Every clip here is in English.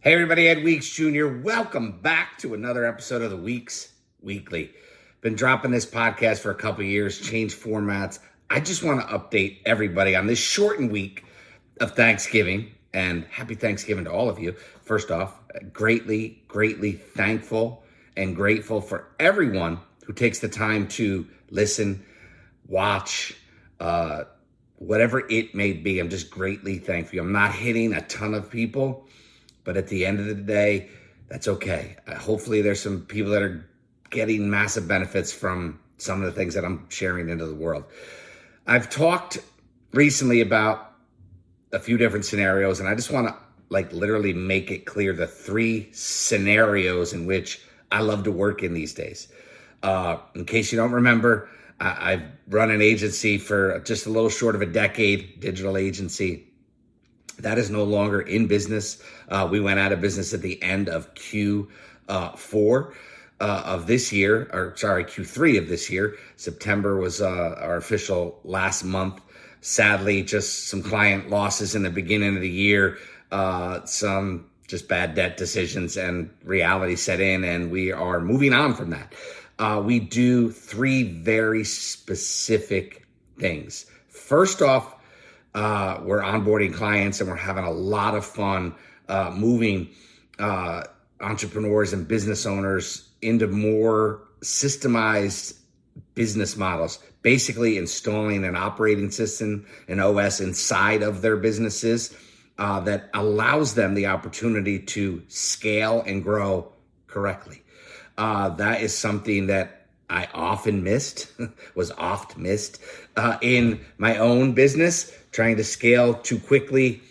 Hey everybody, Ed Weeks Jr. Welcome back to another episode of the Weeks Weekly. Been dropping this podcast for a couple years, changed formats. I just want to update everybody on this shortened week of Thanksgiving, and happy Thanksgiving to all of you. First off, greatly thankful and grateful for everyone who takes the time to listen, watch, whatever it may be. I'm just greatly thankful. I'm not hitting a ton of people, but at the end of the day, that's okay. Hopefully there's some people that are getting massive benefits from some of the things that I'm sharing into the world. I've talked recently about a few different scenarios, and I just want to literally make it clear the three scenarios in which I love to work in these days. In case you don't remember, I've run an agency for just a little short of a decade, digital agency. That is no longer in business. We went out of business at the end of Q4 of this year, Q3 of this year. September was our official last month. Sadly, just some client losses in the beginning of the year, some just bad debt decisions, and reality set in, and we are moving on from that. We do three very specific things. First off, we're onboarding clients and we're having a lot of fun moving entrepreneurs and business owners into more systemized business models, basically installing an operating system, an OS inside of their businesses that allows them the opportunity to scale and grow correctly. That is something that I often missed in my own business, trying to scale too quickly,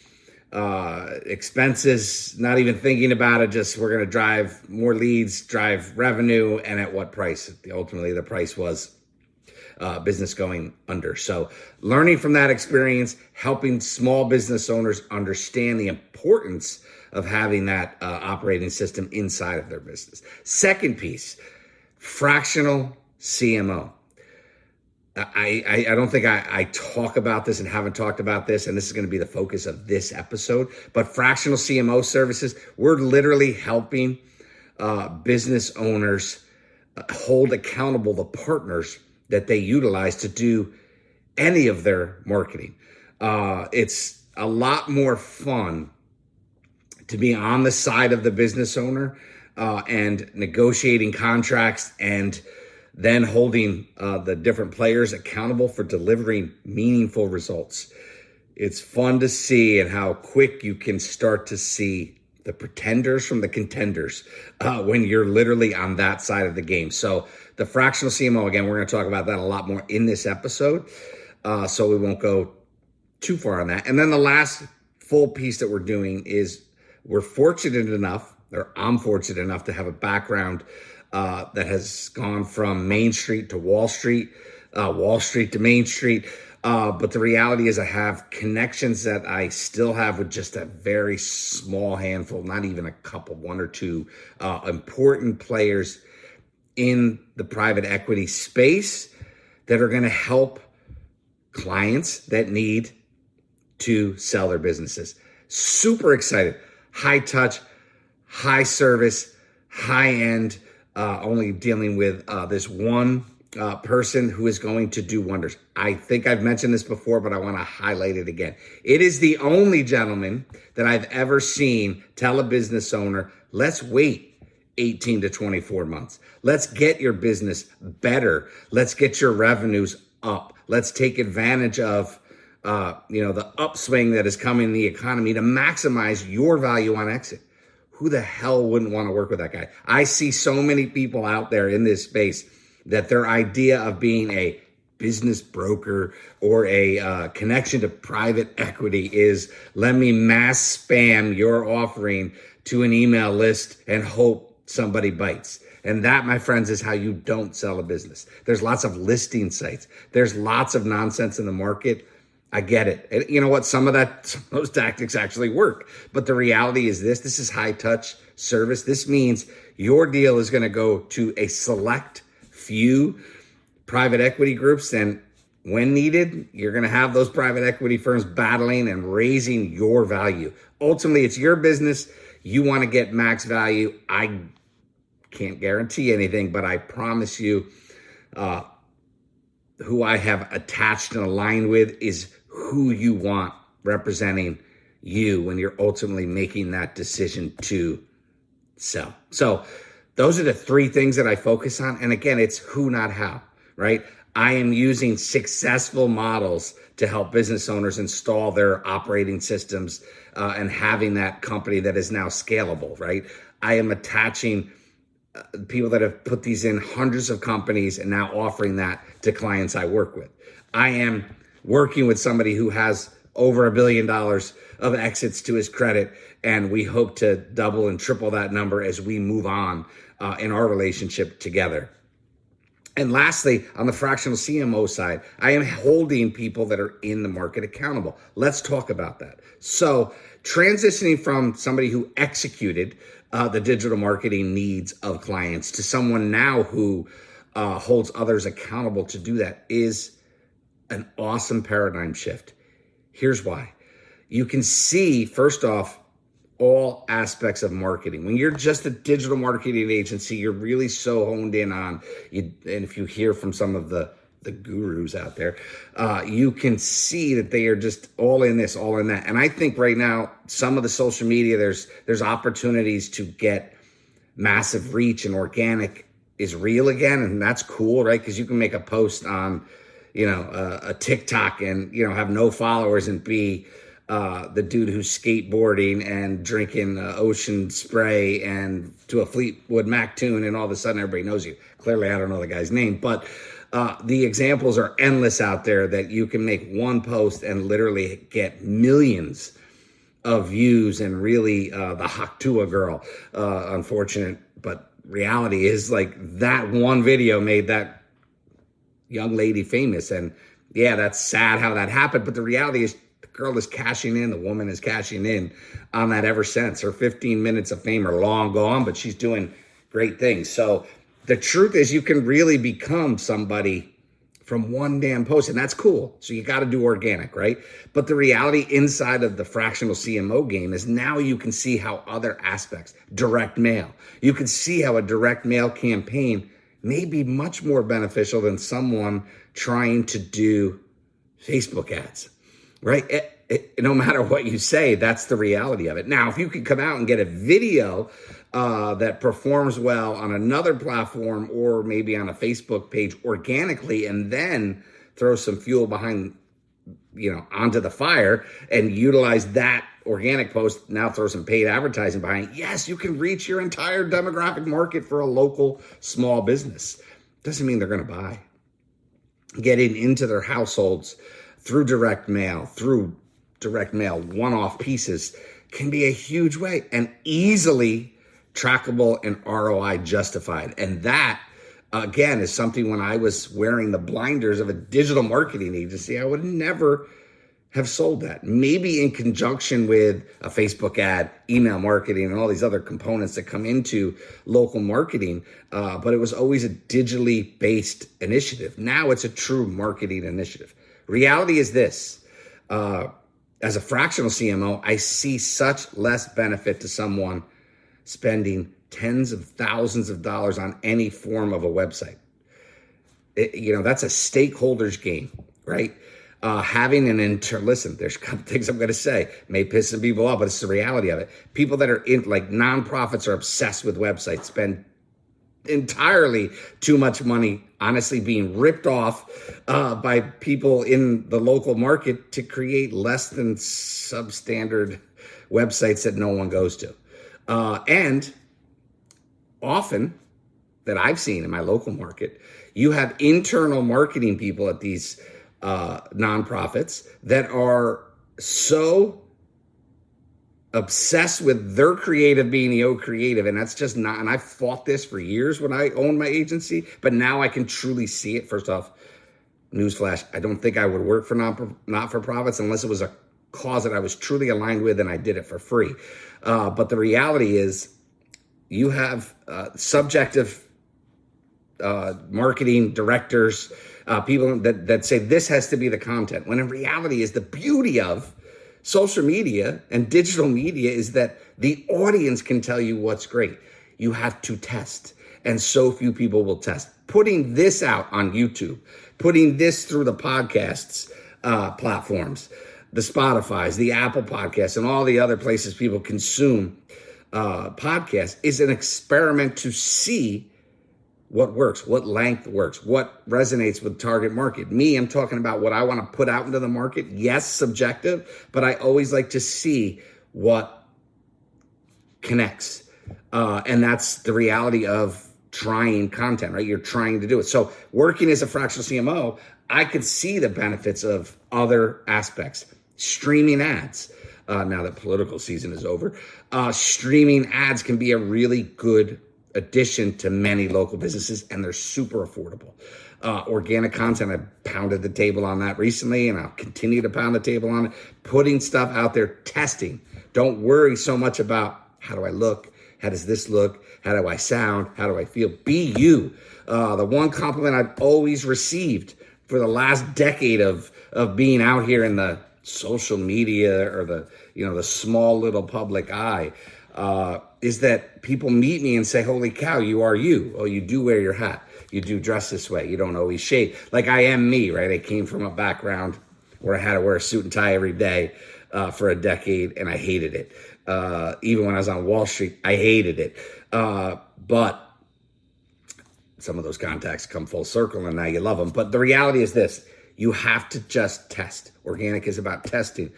expenses, not even thinking about it, just we're going to drive more leads, drive revenue, and at what price? Ultimately, the price was business going under. So learning from that experience, helping small business owners understand the importance of having that operating system inside of their business. Second piece, fractional CMO. I don't think I talk about this and haven't talked about this, and this is going to be the focus of this episode, but fractional CMO services, we're literally helping business owners hold accountable the partners that they utilize to do any of their marketing. It's a lot more fun to be on the side of the business owner and negotiating contracts and then holding the different players accountable for delivering meaningful results. It's fun to see and how quick you can start to see the pretenders from the contenders when you're literally on that side of the game. So the fractional CMO, again, we're going to talk about that a lot more in this episode, so we won't go too far on that. And then the last full piece that we're doing is I'm fortunate enough to have a background that has gone from Main Street to Wall Street, Wall Street to Main Street. But the reality is I have connections that I still have with just a very small handful, not even a couple, one or two important players in the private equity space that are going to help clients that need to sell their businesses. Super excited. High touch, high service, high end, only dealing with this one person who is going to do wonders. I think I've mentioned this before, but I want to highlight it again. It is the only gentleman that I've ever seen tell a business owner, let's wait 18 to 24 months. Let's get your business better. Let's get your revenues up. Let's take advantage of the upswing that is coming in the economy to maximize your value on exit. Who the hell wouldn't want to work with that guy? I see so many people out there in this space that their idea of being a business broker or a connection to private equity is, let me mass spam your offering to an email list and hope somebody bites. And that, my friends, is how you don't sell a business. There's lots of listing sites. There's lots of nonsense in the market. I get it. And you know what? Some of those tactics actually work. But the reality is this is high touch service. This means your deal is going to go to a select few private equity groups. And when needed, you're going to have those private equity firms battling and raising your value. Ultimately, it's your business. You want to get max value. I can't guarantee anything, but I promise you, who I have attached and aligned with is who you want representing you when you're ultimately making that decision to sell. So those are the three things that I focus on. And again, it's who, not how, right? I am using successful models to help business owners install their operating systems and having that company that is now scalable, right? I am attaching people that have put these in hundreds of companies and now offering that to clients I work with. I am working with somebody who has over $1 billion of exits to his credit, and we hope to double and triple that number as we move on in our relationship together. And lastly, on the fractional CMO side, I am holding people that are in the market accountable. Let's talk about that. So transitioning from somebody who executed the digital marketing needs of clients to someone now who holds others accountable to do that is an awesome paradigm shift. Here's why. You can see, first off, all aspects of marketing. When you're just a digital marketing agency, you're really so honed in on, and if you hear from some of the gurus out there, you can see that they are just all in this, all in that. And I think right now, some of the social media, there's opportunities to get massive reach, and organic is real again. And that's cool, right? Because you can make a post on, a TikTok and, have no followers and be the dude who's skateboarding and drinking ocean spray and to a Fleetwood Mac tune, and all of a sudden everybody knows you. Clearly, I don't know the guy's name, but the examples are endless out there that you can make one post and literally get millions of views and really the Haktua girl. Unfortunate, but reality is like that one video made that young lady famous. And yeah, that's sad how that happened, but the reality is, girl is cashing in. The woman is cashing in on that ever since. Her 15 minutes of fame are long gone, but she's doing great things. So the truth is, you can really become somebody from one damn post, and that's cool. So you got to do organic, right? But the reality inside of the fractional CMO game is now you can see how other aspects, direct mail, you can see how a direct mail campaign may be much more beneficial than someone trying to do Facebook ads. Right? No matter what you say, that's the reality of it. Now, if you could come out and get a video that performs well on another platform or maybe on a Facebook page organically, and then throw some fuel behind, onto the fire and utilize that organic post, now throw some paid advertising behind it, yes, you can reach your entire demographic market for a local small business. Doesn't mean they're going to buy. Getting into their households through direct mail, one-off pieces can be a huge way and easily trackable and ROI justified. And that, again, is something when I was wearing the blinders of a digital marketing agency, I would never have sold that. Maybe in conjunction with a Facebook ad, email marketing, and all these other components that come into local marketing, but it was always a digitally based initiative. Now it's a true marketing initiative. Reality is this, as a fractional CMO, I see such less benefit to someone spending tens of thousands of dollars on any form of a website. That's a stakeholders game, right? Having an listen, there's a couple things I'm going to say, may piss some people off, but it's the reality of it. People that are in, like nonprofits are obsessed with websites, spend entirely too much money, honestly being ripped off by people in the local market to create less than substandard websites that no one goes to. And often that I've seen in my local market, you have internal marketing people at these nonprofits that are so obsessed with their creative being the creative, and that's just not, and I fought this for years when I owned my agency, but now I can truly see it. First off, newsflash, I don't think I would work for not-for-profits unless it was a cause that I was truly aligned with and I did it for free. But the reality is you have subjective marketing directors, people that say this has to be the content, when in reality is the beauty of Social media and digital media is that the audience can tell you what's great. You have to test, and so few people will test. Putting this out on YouTube, putting this through the podcasts platforms, the Spotifys, the Apple Podcasts, and all the other places people consume podcasts is an experiment to see what works, what length works, what resonates with target market. Me, I'm talking about what I want to put out into the market. Yes, subjective, but I always like to see what connects. And that's the reality of trying content, right? You're trying to do it. So working as a fractional CMO, I could see the benefits of other aspects. Streaming ads. Now that political season is over, streaming ads can be a really good addition to many local businesses, and they're super affordable. Organic content, I pounded the table on that recently, and I'll continue to pound the table on it. Putting stuff out there, testing. Don't worry so much about how do I look, how does this look, how do I sound, how do I feel. Be you. The one compliment I've always received for the last decade of being out here in the social media or the small little public eye is that people meet me and say, holy cow, you are you. Oh, you do wear your hat. You do dress this way. You don't always shave. Like I am me, right? I came from a background where I had to wear a suit and tie every day for a decade, and I hated it. Even when I was on Wall Street, I hated it. But some of those contacts come full circle, and now you love them. But the reality is this. You have to just test. Organic is about testing.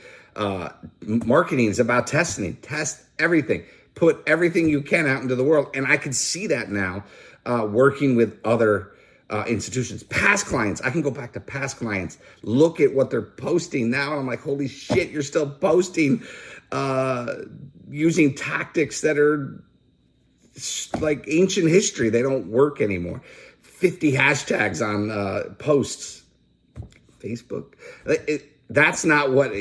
Marketing is about testing. Test everything. Put everything you can out into the world. And I can see that now working with other institutions. Past clients. I can go back to past clients. Look at what they're posting now. And I'm like, holy shit, you're still posting using tactics that are like ancient history. They don't work anymore. 50 hashtags on posts. Facebook. That's not what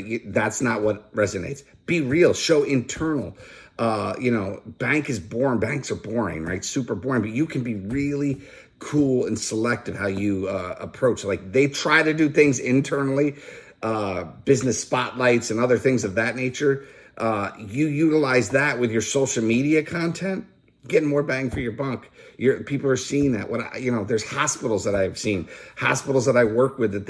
resonates. Be real. Show internal. Banks are boring, right? Super boring. But you can be really cool and selective how you approach. Like they try to do things internally, business spotlights and other things of that nature. You utilize that with your social media content, getting more bang for your buck. People are seeing that. There's hospitals that I've seen, hospitals that I work with that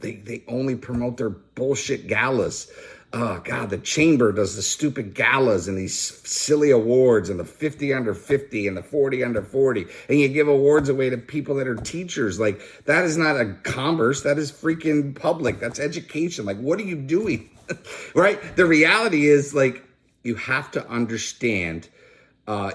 they only promote their bullshit galas. Oh, God, the chamber does the stupid galas and these silly awards and the 50 under 50 and the 40 under 40. And you give awards away to people that are teachers. Like, that is not a commerce. That is freaking public. That's education. Like, what are you doing? Right? The reality is, like, you have to understand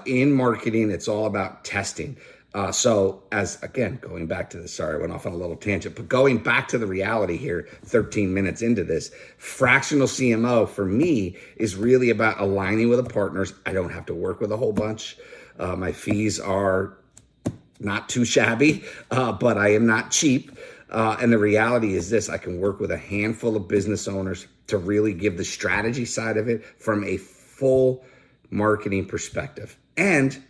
in marketing, it's all about testing. Going back to this, sorry, I went off on a little tangent, but going back to the reality here, 13 minutes into this, fractional CMO for me is really about aligning with the partners. I don't have to work with a whole bunch. My fees are not too shabby, but I am not cheap. And the reality is this, I can work with a handful of business owners to really give the strategy side of it from a full marketing perspective. And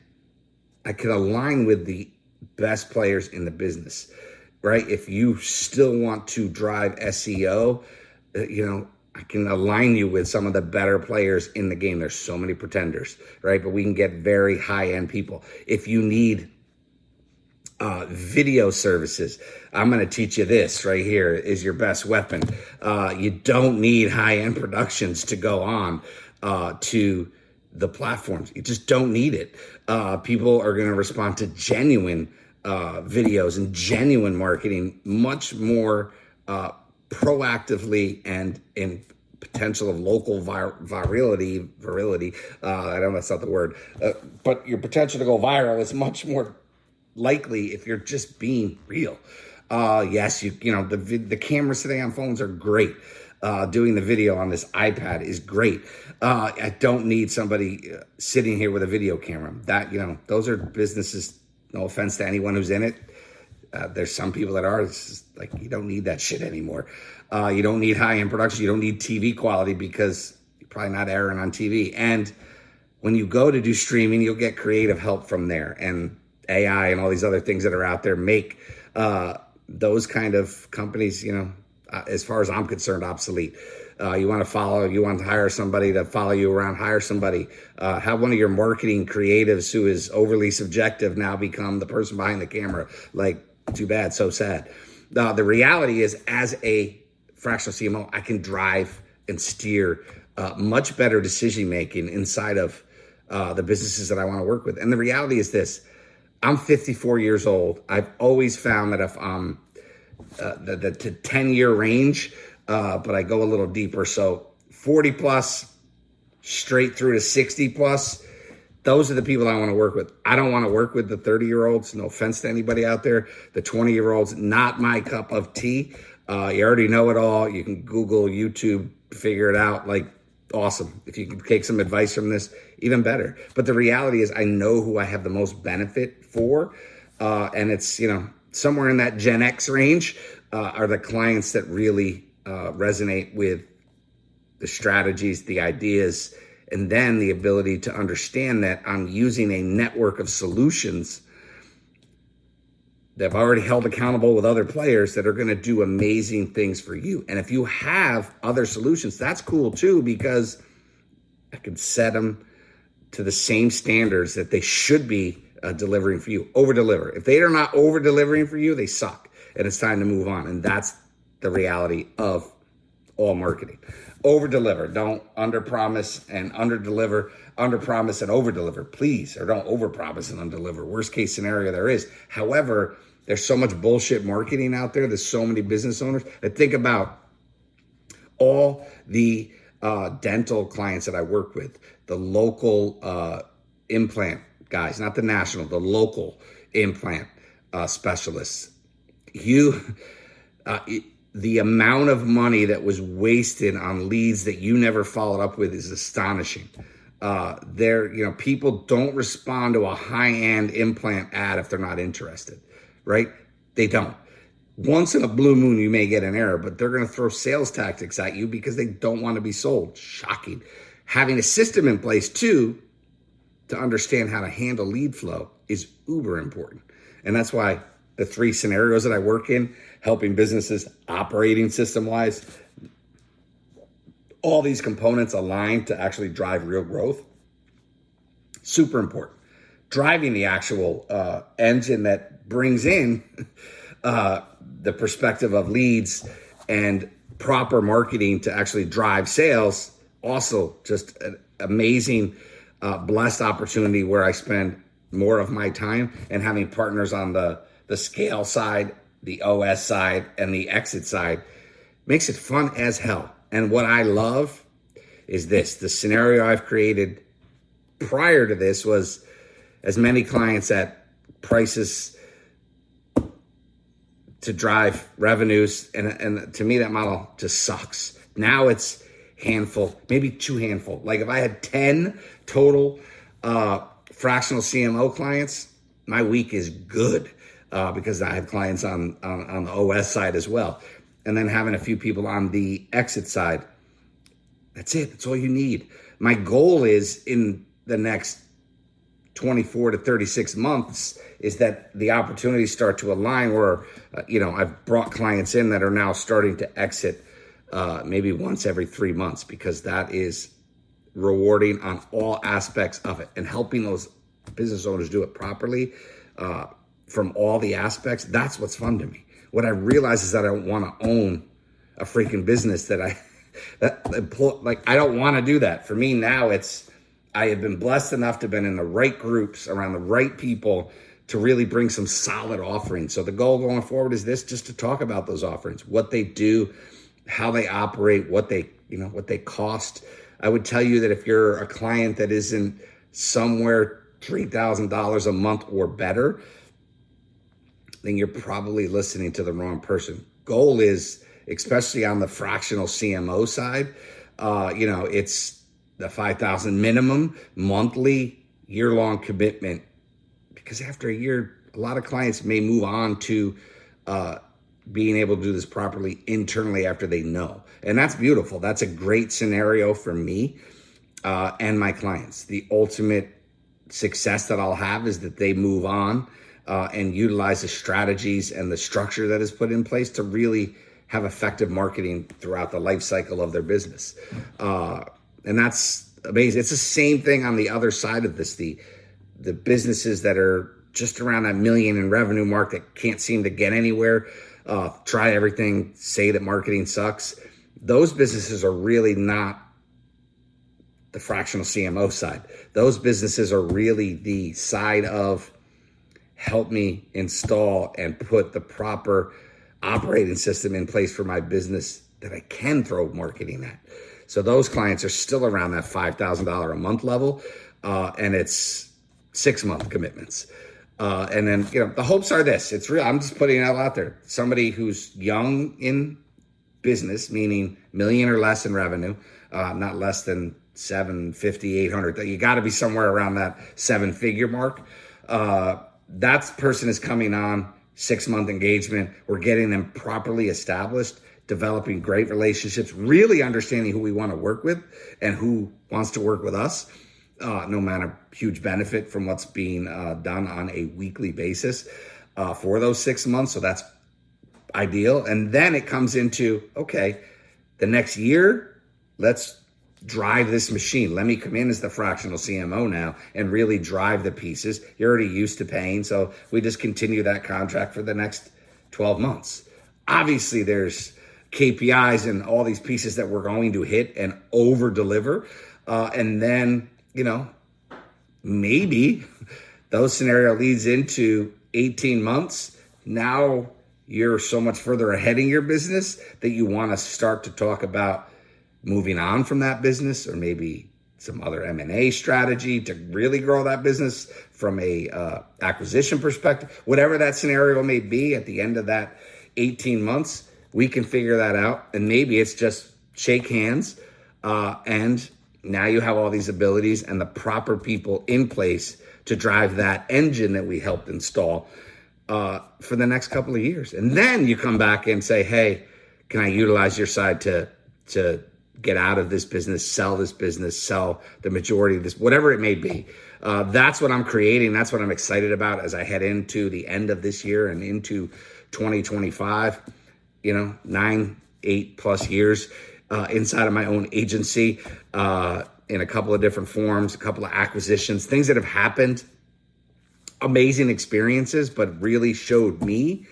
I could align with the best players in the business, right? If you still want to drive SEO, I can align you with some of the better players in the game. There's so many pretenders, right? But we can get very high-end people. If you need video services, I'm going to teach you this right here is your best weapon. You don't need high-end productions to go on to the platforms. You just don't need it. People are going to respond to genuine videos and genuine marketing much more proactively and in potential of local virility. I know that's not the word, but your potential to go viral is much more likely if you're just being real. Yes, the cameras today on phones are great. Doing the video on this iPad is great. I don't need somebody sitting here with a video camera. Those are businesses. No offense to anyone who's in it. There's some people that are. It's just like you don't need that shit anymore. You don't need high-end production. You don't need TV quality because you're probably not airing on TV. And when you go to do streaming, you'll get creative help from there. And AI and all these other things that are out there make those kind of companies, as far as I'm concerned, obsolete. You want to hire somebody to follow you around, hire somebody. Have one of your marketing creatives who is overly subjective now become the person behind the camera. Like, too bad, so sad. The reality is, as a fractional CMO, I can drive and steer much better decision making inside of the businesses that I want to work with. And the reality is this: I'm 54 years old. I've always found that if I'm the 10-year range, but I go a little deeper. So 40 plus, straight through to 60 plus. Those are the people I want to work with. I don't want to work with the 30-year-olds. No offense to anybody out there. The 20-year-olds, not my cup of tea. You already know it all. You can Google, YouTube, figure it out. Like, awesome. If you can take some advice from this, even better. But the reality is, I know who I have the most benefit for. And it's, somewhere in that Gen X range are the clients that really resonate with the strategies, the ideas, and then the ability to understand that I'm using a network of solutions that I've already held accountable with other players that are going to do amazing things for you. And if you have other solutions, that's cool too, because I can set them to the same standards that they should be delivering for you. Over deliver. If they are not over delivering for you, they suck, and it's time to move on. And that's the reality of all marketing. Over deliver. Don't under promise and under deliver. Under promise and over deliver, please. Or don't over promise and under deliver. Worst case scenario there is. However, there's so much bullshit marketing out there. There's so many business owners that think about all the dental clients that I work with, the local implant guys, not the national, the local implant specialists. The amount of money that was wasted on leads that you never followed up with is astonishing. People don't respond to a high-end implant ad if they're not interested, right? They don't. Once in a blue moon, you may get an error, but they're going to throw sales tactics at you because they don't want to be sold. Shocking. Having a system in place too to understand how to handle lead flow is uber important. And that's why the 3 scenarios that I work in, helping businesses operating system-wise, all these components align to actually drive real growth. Super important. Driving the actual engine that brings in the perspective of leads and proper marketing to actually drive sales. Also, just an amazing, blessed opportunity where I spend more of my time, and having partners on the scale side, the OS side, and the exit side makes it fun as hell. And what I love is this: the scenario I've created prior to this was as many clients at prices to drive revenues. And to me, that model just sucks. Now it's handful, maybe 2 handful. Like if I had 10 total fractional CMO clients, my week is good because I have clients on the OS side as well. And then having a few people on the exit side. That's it. That's all you need. My goal is in the next 24 to 36 months is that the opportunities start to align where, I've brought clients in that are now starting to exit maybe once every 3 months, because that is rewarding on all aspects of it, and helping those business owners do it properly from all the aspects. That's what's fun to me. What I realize is that I don't want to own a freaking business I don't want to do that. For me now, I have been blessed enough to have been in the right groups around the right people to really bring some solid offerings. So the goal going forward is this: just to talk about those offerings, what they do, how they operate, what they cost. I would tell you that if you're a client that isn't somewhere $3,000 a month or better, then you're probably listening to the wrong person. Goal is, especially on the fractional CMO side, it's the $5,000 minimum monthly, year-long commitment. Because after a year, a lot of clients may move on to being able to do this properly internally after they know. And that's beautiful. That's a great scenario for me and my clients. The ultimate success that I'll have is that they move on and utilize the strategies and the structure that is put in place to really have effective marketing throughout the life cycle of their business. And that's amazing. It's the same thing on the other side of this. The businesses that are just around that million in revenue mark that can't seem to get anywhere, try everything, say that marketing sucks. Those businesses are really not the fractional CMO side. Those businesses are really the side of help me install and put the proper operating system in place for my business that I can throw marketing at. So those clients are still around that $5,000 a month level, and it's 6-month commitments. And then, the hopes are this. It's real. I'm just putting it out there. Somebody who's young in business, meaning million or less in revenue, not less than 750, 800. You got to be somewhere around that 7-figure mark. That person is coming on 6-month engagement. We're getting them properly established, developing great relationships, really understanding who we want to work with and who wants to work with us. No matter huge benefit from what's being done on a weekly basis for those 6 months. So that's ideal. And then it comes into, okay, the next year, let's drive this machine. Let me come in as the fractional CMO now and really drive the pieces. You're already used to paying. So we just continue that contract for the next 12 months. Obviously, there's KPIs and all these pieces that we're going to hit and over deliver. And then, maybe those scenario leads into 18 months. Now you're so much further ahead in your business that you want to start to talk about moving on from that business, or maybe some other M&A strategy to really grow that business from a acquisition perspective. Whatever that scenario may be at the end of that 18 months, we can figure that out. And maybe it's just shake hands and now you have all these abilities and the proper people in place to drive that engine that we helped install for the next couple of years. And then you come back and say, hey, can I utilize your side to get out of this business, sell the majority of this, whatever it may be. That's what I'm creating. That's what I'm excited about as I head into the end of this year and into 2025, 8+ years inside of my own agency in a couple of different forms, a couple of acquisitions, things that have happened, amazing experiences, but really showed me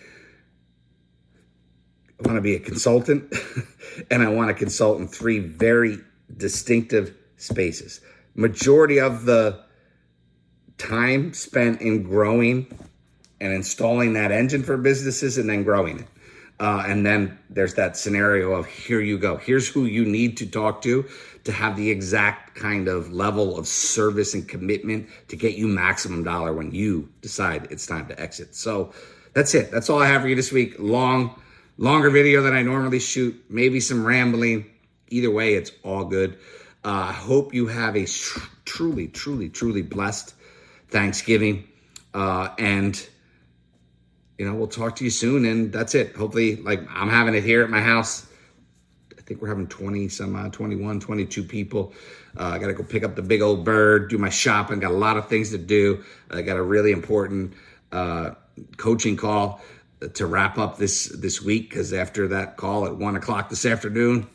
I want to be a consultant and I want to consult in 3 very distinctive spaces. Majority of the time spent in growing and installing that engine for businesses and then growing it. And then there's that scenario of here you go. Here's who you need to talk to have the exact kind of level of service and commitment to get you maximum dollar when you decide it's time to exit. So that's it. That's all I have for you this week. Longer video than I normally shoot, maybe some rambling. Either way, it's all good. I hope you have a truly, truly, truly blessed Thanksgiving. And we'll talk to you soon. And that's it. Hopefully, I'm having it here at my house. I think we're having 21, 22 people. I got to go pick up the big old bird, do my shopping. Got a lot of things to do. I got a really important coaching call to wrap up this week, because after that call at 1:00 this afternoon,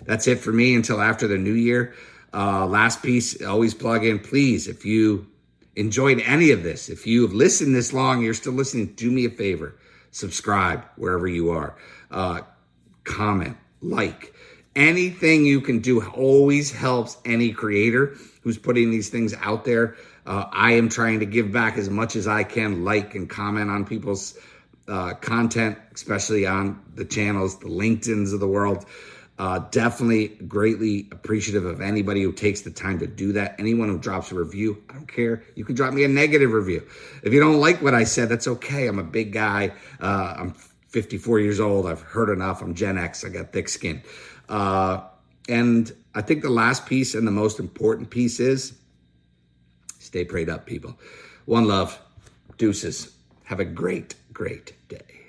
that's it for me until after the new year. Last piece, always plug in, please, if you enjoyed any of this, if you've listened this long, you're still listening, do me a favor, subscribe wherever you are, comment, like. Anything you can do always helps any creator who's putting these things out there. I am trying to give back as much as I can, like and comment on people's content, especially on the channels, the LinkedIns of the world. Definitely greatly appreciative of anybody who takes the time to do that. Anyone who drops a review, I don't care. You can drop me a negative review. If you don't like what I said, that's okay. I'm a big guy. I'm 54 years old. I've heard enough. I'm Gen X. I got thick skin. And I think the last piece and the most important piece is stay prayed up, people. One love. Deuces. Have a great, great day.